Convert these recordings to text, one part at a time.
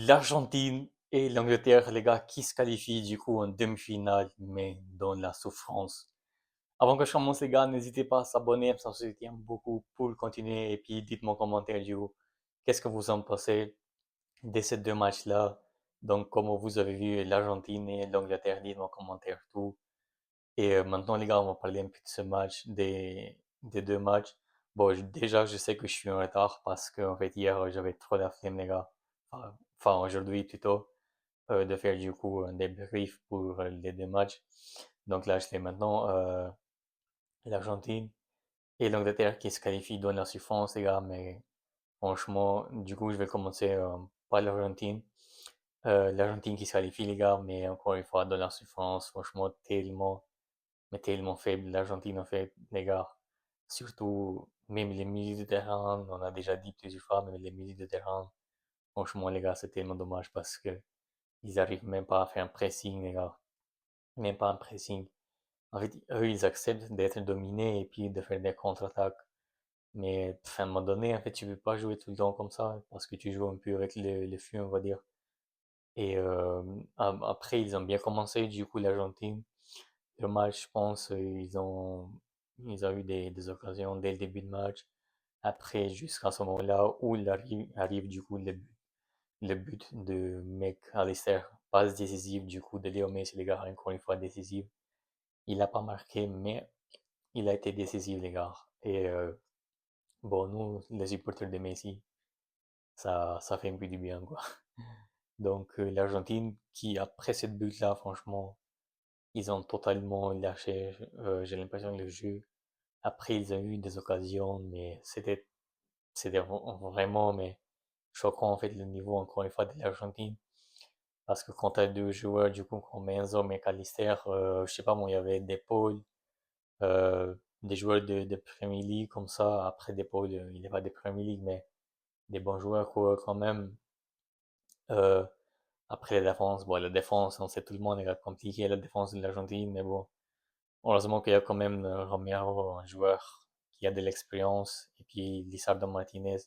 L'Argentine et l'Angleterre, les gars, qui se qualifient du coup en demi-finale, mais dans la souffrance. Avant que je commence, les gars, n'hésitez pas à s'abonner, ça se tient beaucoup pour continuer. Et puis, dites-moi en commentaire du coup, qu'est-ce que vous en pensez de ces deux matchs-là? Donc, comment vous avez vu l'Argentine et l'Angleterre, dites-moi en commentaire tout. Et maintenant, les gars, on va parler un peu de ce match, des deux matchs. Bon, déjà, je sais que je suis en retard parce que, en fait, hier, j'avais trop la flemme, les gars. Enfin, aujourd'hui plutôt de faire du coup un débrief pour les deux matchs. Donc là, je fais maintenant l'Argentine et l'Angleterre qui se qualifient dans la souffrance, les gars. Mais franchement, du coup, je vais commencer par l'Argentine. L'Argentine qui se qualifie, les gars, mais encore une fois, dans la souffrance, franchement, mais tellement faible. L'Argentine, en fait, les gars, surtout, même les milieux de terrain, on a déjà dit plusieurs fois, même les milieux de terrain, franchement, les gars, c'est tellement dommage parce que ils arrivent même pas à faire un pressing, les gars. Même pas un pressing. En fait, eux, ils acceptent d'être dominés et puis de faire des contre-attaques. Mais à un moment donné, en fait, tu peux pas jouer tout le temps comme ça parce que tu joues un peu avec le feu, on va dire. Et après, ils ont bien commencé, du coup, l'Argentine. Le match, je pense, ils ont eu des occasions dès le début de match. Après, jusqu'à ce moment-là où arrive du coup le but de McAllister, passe décisive du coup de Léo Messi, les gars, encore une fois décisive. Il n'a pas marqué, mais il a été décisif, les gars. Et bon, nous, les supporters de Messi, ça fait un peu du bien, quoi. Donc, l'Argentine, qui après cette but-là, franchement, ils ont totalement lâché, j'ai l'impression, le jeu. Après, ils ont eu des occasions, mais c'était vraiment, mais choquant, en fait, le niveau, encore une fois, de l'Argentine. Parce que quand tu as deux joueurs, du coup, comme Enzo, McAllister, je sais pas, moi, il y avait des Paul, des joueurs de Premier League comme ça. Après, des Paul, il n'est pas de Premier League, mais des bons joueurs quoi, quand même. Euh, après la défense, bon, la défense, on sait tout le monde, est compliqué la défense de l'Argentine, mais bon, heureusement qu'il y a quand même Romero, un joueur qui a de l'expérience, et puis Lisandro Martinez,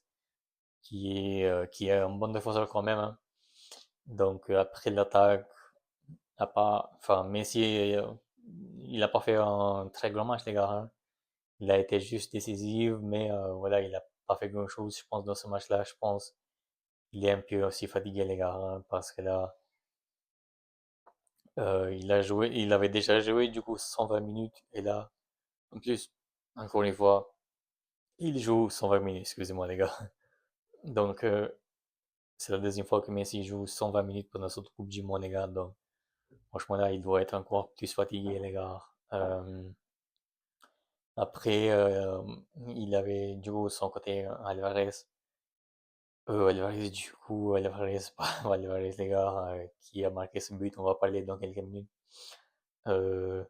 qui est un bon défenseur quand même, hein. Donc après l'attaque, enfin Messi, il a pas fait un très grand match les gars, hein. Il a été juste décisif, mais voilà, il a pas fait grand-chose, je pense, dans ce match-là. Je pense il est un peu aussi fatigué, les gars, hein, parce que là, il avait déjà joué du coup 120 minutes, et là, en plus, encore une fois, il joue 120 minutes, excusez-moi, les gars. Donc, c'est la deuxième fois que Messi joue 120 minutes pendant cette Coupe du Monde, les gars. Donc, franchement, là, il doit être encore plus fatigué, les gars. Après, il avait du coup son côté Alvarez. Alvarez, du coup, Alvarez, pas Alvarez, les gars, qui a marqué ce but, on va parler dans quelques minutes. Euh,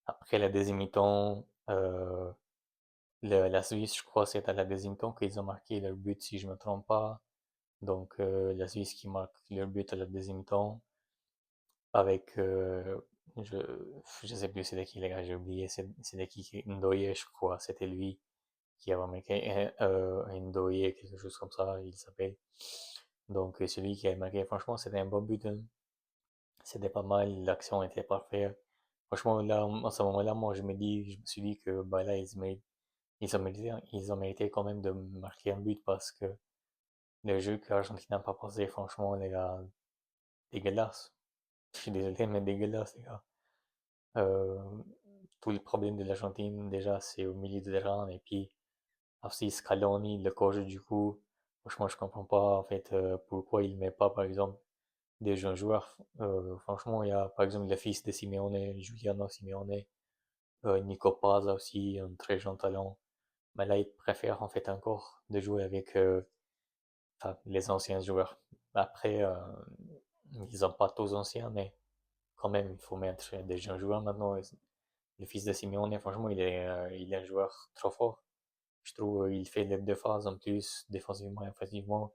Après la deuxième mi-temps, la Suisse, je crois, c'est à la deuxième mi-temps qu'ils ont marqué leur but, si je me trompe pas. Donc, la Suisse qui marque leur but à la deuxième mi-temps, avec, je, je sais plus c'est qui, les gars, j'ai oublié, c'est qui, Ndoye, je crois, c'était lui qui avait marqué Ndoye, quelque chose comme ça, il s'appelle. Donc, celui qui a marqué, franchement, c'était un bon but, hein. C'était pas mal, l'action était parfaite. Franchement, là, à ce moment-là, moi, je me suis dit que, bah là, ils ont mérité quand même de marquer un but parce que le jeu que l'Argentine n'a pas passé, franchement, les gars, dégueulasse. Je suis désolé, mais dégueulasse, les gars. Euh, Tout le problème de l'Argentine, déjà, c'est au milieu de terrain, et puis, aussi Scaloni, le coach, du coup, franchement, je comprends pas, en fait, pourquoi il met pas, par exemple, des jeunes joueurs. Franchement, il y a par exemple le fils de Simeone, Giuliano Simeone, Nico Paz aussi, un très jeune talent. Mais là, il préfère en fait encore de jouer avec enfin, les anciens joueurs. Après, ils sont pas tous anciens, mais quand même, il faut mettre des jeunes joueurs maintenant. Le fils de Simeone, franchement, il est un joueur trop fort. Je trouve il fait les deux phases en plus, défensivement et offensivement.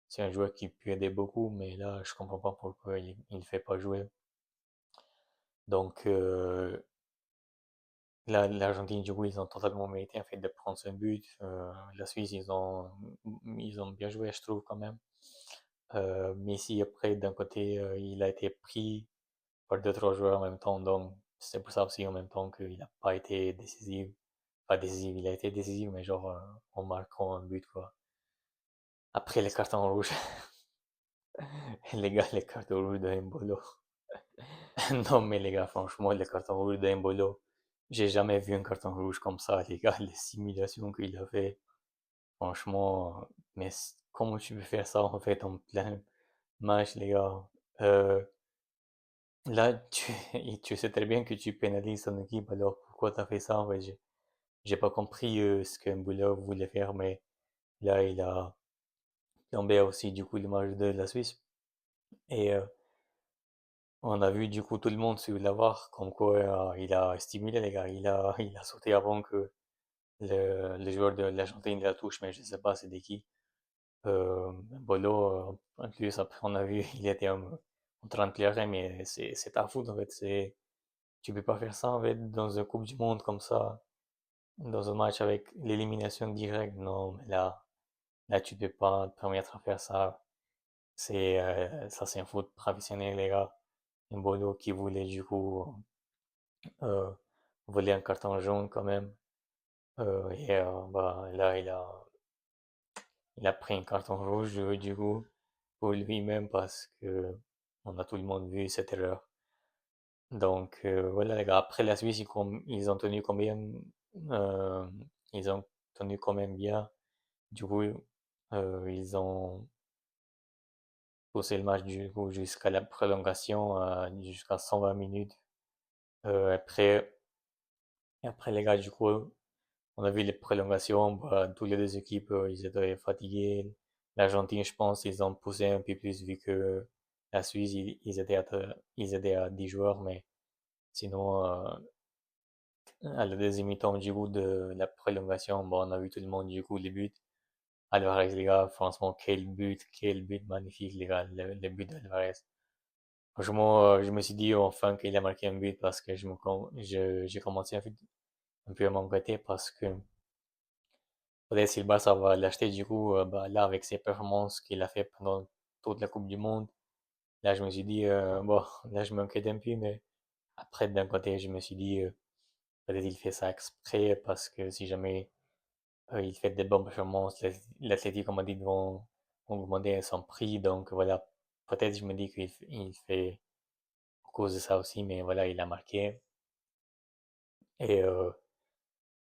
C'est un joueur qui peut aider beaucoup, mais là, je comprends pas pourquoi il ne fait pas jouer. Donc, l'Argentine, du coup, ils ont totalement mérité en fait de prendre ce but. La Suisse, ils ont bien joué, je trouve, quand même. Messi, après, d'un côté, il a été pris par deux, trois joueurs en même temps, donc c'est pour ça aussi en même temps qu'il n'a pas été décisif. Pas décisif, il a été décisif, mais genre en marquant un but, quoi. Après les cartons rouges, les gars, les cartons rouges de Mbolo. Non, mais les gars, franchement, les cartons rouges de Mbolo, j'ai jamais vu un carton rouge comme ça, les gars, les simulations qu'il a fait. Franchement, mais comment tu peux faire ça en fait en plein match, les gars? Euh, Là, et tu sais très bien que tu pénalises ton équipe, alors pourquoi t'as fait ça? En fait, j'ai pas compris ce que Mbolo voulait faire, mais là, il a tombé aussi du coup le match de la Suisse. Et on a vu du coup tout le monde sur la VAR, comme quoi il a stimulé les gars, il a sauté avant que le joueur de l'Argentine la touche, mais je sais pas c'était qui. Bolo, en plus, après, on a vu, il était en train de pleurer, mais c'est ta faute, en fait. Tu peux pas faire ça, en fait, dans une Coupe du Monde comme ça, dans un match avec l'élimination directe. Non, mais là, tu peux pas te permettre à faire ça. Ça, c'est un foot professionnel, les gars. Un Bolo qui voulait, du coup, euh, voler un carton jaune, quand même. Bah, là, il a pris un carton rouge, du coup, pour lui-même parce que on a tout le monde vu cette erreur. Donc voilà les gars, après la Suisse, ils ont tenu combien euh, ils ont tenu quand même bien. Du coup, ils ont poussé le match du coup jusqu'à la prolongation, jusqu'à 120 minutes. Après, après les gars, du coup, on a vu les prolongations, bah, toutes les deux équipes, ils étaient fatigués. L'Argentine, je pense, ils ont poussé un peu plus vu que la Suisse, ils étaient à 10 joueurs, mais sinon, à la deuxième mi-temps, du coup, de la prolongation, bon, on a vu tout le monde, du coup, les buts. Alvarez, les gars, franchement, quel but magnifique, les gars, le but d'Alvarez. Franchement, je me suis dit enfin qu'il a marqué un but parce que j'ai commencé un peu à m'embêter parce que peut-être si le Barça va l'acheter, du coup, bah, là, avec ses performances qu'il a fait pendant toute la Coupe du Monde, là, je me suis dit, bon, là, je m'inquiète un peu, mais après, d'un côté, je me suis dit, peut-être il fait ça exprès parce que si jamais il fait des bonnes performances, l'Atlético Madrid vont augmenter son prix, donc voilà, peut-être je me dis il fait à cause de ça aussi, mais voilà, il a marqué. Et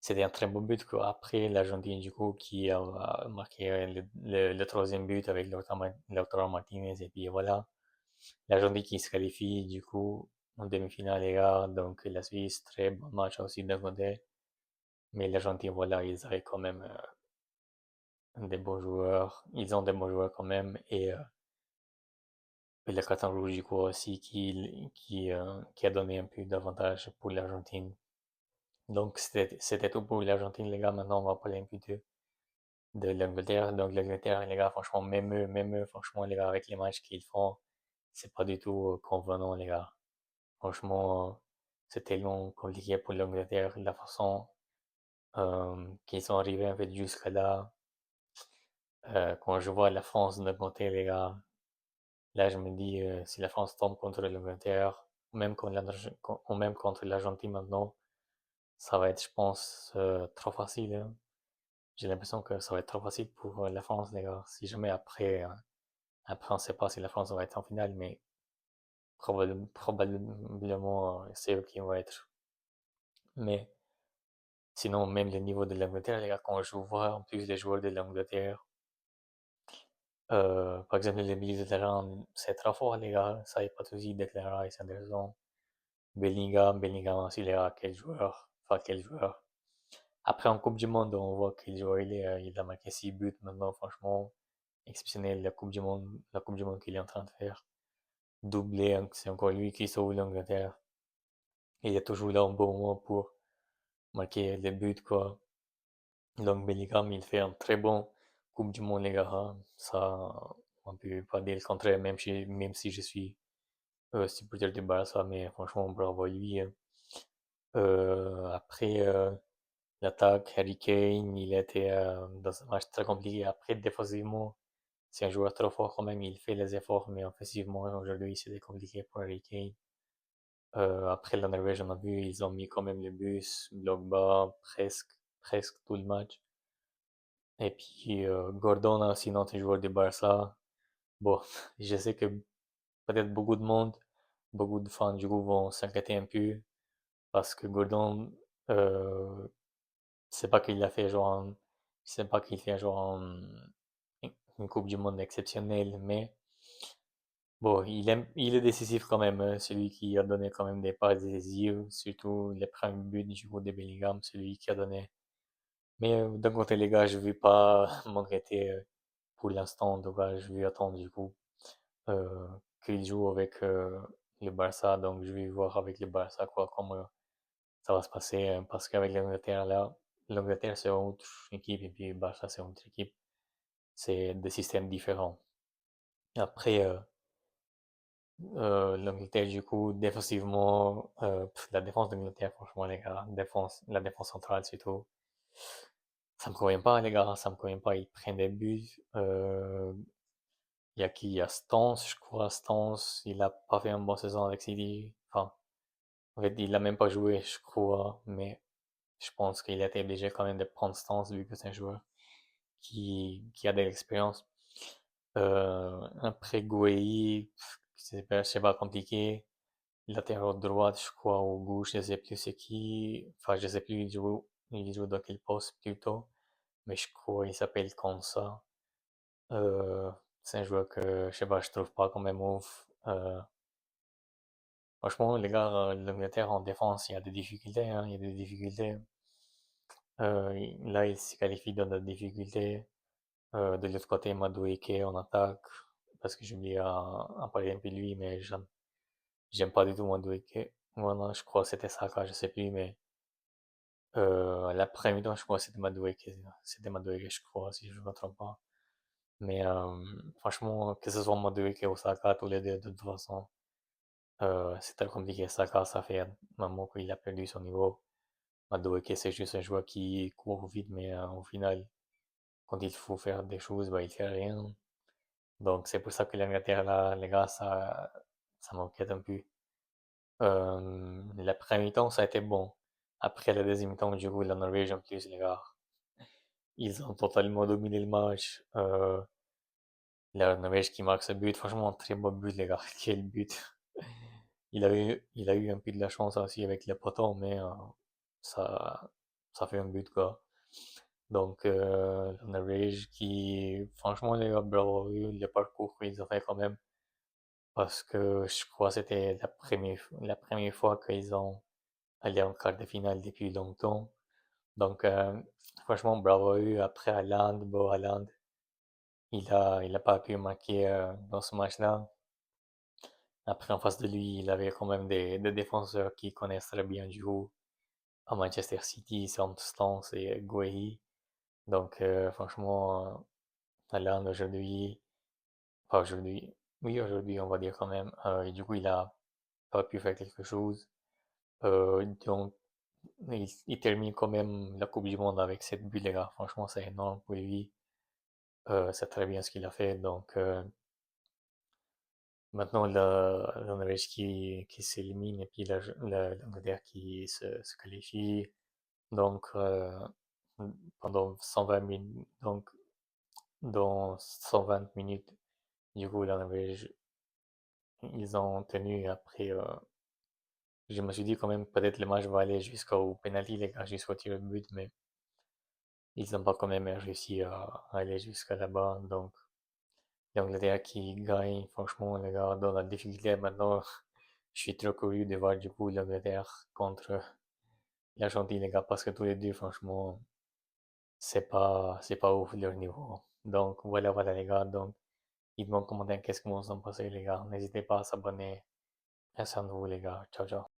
c'était un très beau but, quoi. Après, l'Argentine, du coup, qui a marqué le troisième but avec Lautaro Martinez. Et puis voilà, l'Argentine qui se qualifie, du coup, en demi-finale, les gars. Donc la Suisse, très bon match aussi d'un côté. Mais l'Argentine, voilà, ils avaient quand même des bons joueurs. Ils ont des bons joueurs quand même. Et le carton rouge, du coup, aussi, qui a donné un peu d'avantage pour l'Argentine. Donc c'était tout pour l'Argentine, les gars. Maintenant, on va parler un peu de l'Angleterre. Donc l'Angleterre, les gars, franchement, même eux, franchement, les gars, avec les matchs qu'ils font, c'est pas du tout convenant, les gars. Franchement, c'est tellement compliqué pour l'Angleterre, la façon qu'ils sont arrivés en fait jusqu'à là. Quand je vois la France de côté, les gars, là, je me dis, si la France tombe contre l'Angleterre, ou même contre l'Argentine maintenant, ça va être, je pense, trop facile, hein. J'ai l'impression que ça va être trop facile pour la France, les gars. Si jamais après, on sait pas si la France va être en finale, mais probablement, c'est eux qui vont être. Mais sinon, même le niveau de l'Angleterre, les gars, quand je vois en plus les joueurs de l'Angleterre, par exemple, les milieux de terrain, c'est trop fort, les gars. Ça y est pas de souci, Declan Rice, Anderson, Bellingham aussi, les gars, quel joueur. Enfin, quel joueur. Après, en Coupe du Monde, on voit quel joueur il est. Il a marqué 6 buts maintenant, franchement, exceptionnel, la Coupe du Monde qu'il est en train de faire. Doublé, hein, c'est encore lui qui sauve l'Angleterre. Il est toujours là au bon moment pour marquer les buts, quoi. Donc Bellingham, il fait un très bon Coupe du Monde, les gars, hein. Ça, on peut pas dire le contraire, même si je suis supporter du Barça, mais franchement, bravo à lui, hein. Après l'attaque, Harry Kane, il était dans un match très compliqué. Après, défensivement, c'est un joueur trop fort quand même, il fait les efforts, mais offensivement, aujourd'hui, c'était compliqué pour Harry Kane. Après la Norvège, on a vu, ils ont mis quand même le bus, bloc bas, presque tout le match. Et puis, Gordon a aussi notre joueur du Barça. Bon, je sais que peut-être beaucoup de fans du coup vont s'inquiéter un peu parce que Gordon, euh, c'est pas qu'il a fait genre, c'est pas qu'il fait genre une Coupe du Monde exceptionnelle, mais bon, il est décisif quand même, hein, celui qui a donné quand même des passes décisives, surtout les premiers buts du coup de Bellingham, celui qui a donné. Mais d'un côté, les gars, je vais pas m'inquiéter pour l'instant, en tout cas, je vais attendre du coup euh, qu'il joue avec le Barça, donc je vais voir avec le Barça quoi, comment ça va se passer, parce qu'avec l'Angleterre là, l'Angleterre c'est une autre équipe et puis le Barça c'est une autre équipe, c'est des systèmes différents. Après, l'Angleterre, du coup, défensivement, la défense d'Angleterre, franchement, les gars, la défense centrale, surtout, ça me convient pas, les gars, ça me convient pas. Ils prennent des buts. Il y a qui? Il y a Stones, je crois. Stones, il a pas fait une bonne saison avec City. Enfin, en fait, il a même pas joué, je crois, mais je pense qu'il a été obligé quand même de prendre Stones vu que c'est un joueur qui a de l'expérience. Après Gueye, c'est pas compliqué. Latéral droite, je crois, ou gauche, je sais plus c'est qui. Enfin, je sais plus il joue dans quel poste plutôt. Mais je crois il s'appelle comme ça. Euh, c'est un joueur que, je sais pas, je trouve pas quand même ouf. Franchement, les gars, l'Angleterre en défense, il y a des difficultés, hein, il y a des difficultés. Là, il se qualifie dans des difficultés. De l'autre côté, Madueke en attaque. Parce que j'ai oublié à parler un peu de lui, mais j'aime pas du tout Madueke. Voilà, je crois que c'était Saka, je sais plus, mais l'après-midi, je crois que c'était Madueke, je crois, si je ne me trompe pas. Mais franchement, que ce soit Madueke ou Saka, tous les deux, de toute façon, c'est très compliqué. Saka, ça fait un moment qu'il a perdu son niveau. Madueke, c'est juste un joueur qui court vite, mais au final, quand il faut faire des choses, bah, il fait rien. Donc, c'est pour ça que l'Angleterre, là, les gars, ça m'inquiète un peu. La première mi-temps, ça a été bon. Après la deuxième mi-temps, du coup, la Norvège en plus, les gars, ils ont totalement dominé le match. La Norvège qui marque ce but, franchement, un très beau but, les gars. Quel but. Il a eu un peu de la chance aussi avec les poteaux, mais ça, ça fait un but, quoi. Donc, la Norvège qui, franchement, les gars, bravo, à eux, le parcours qu'ils ont fait quand même. Parce que je crois que c'était la première fois qu'ils ont allé en quart de finale depuis longtemps. Donc, franchement, bravo à eux. Après, Haaland, il a pas pu marquer dans ce match-là. Après, en face de lui, il avait quand même des défenseurs qui connaissent très bien du coup. À Manchester City, c'est Stones et Guehi. Donc, franchement, Haaland aujourd'hui, pas aujourd'hui, oui, aujourd'hui, on va dire quand même. Et du coup, il a pas pu faire quelque chose. Donc, il termine quand même la Coupe du Monde avec 7 buts, les gars. Franchement, c'est énorme pour lui. C'est très bien ce qu'il a fait. Donc, maintenant, la Norvège qui s'élimine et puis l'Angleterre qui se qualifie. Donc, pendant 120 minutes, donc, dans 120 minutes, du coup, la Norvège, ils ont tenu après. Je me suis dit quand même, peut-être le match va aller jusqu'au penalty, les gars, jusqu'au tir de but, mais ils n'ont pas quand même réussi à aller jusqu'à là-bas. Donc, l'Angleterre qui gagne, franchement, les gars, dans la difficulté maintenant, je suis trop curieux de voir du coup l'Angleterre contre l'Argentine, les gars, parce que tous les deux, franchement, c'est pas ouf leur niveau. Donc, voilà, les gars. Donc, dites-moi en commentaire qu'est-ce que vous en pensez, les gars. N'hésitez pas à s'abonner. Merci à vous, les gars. Ciao, ciao.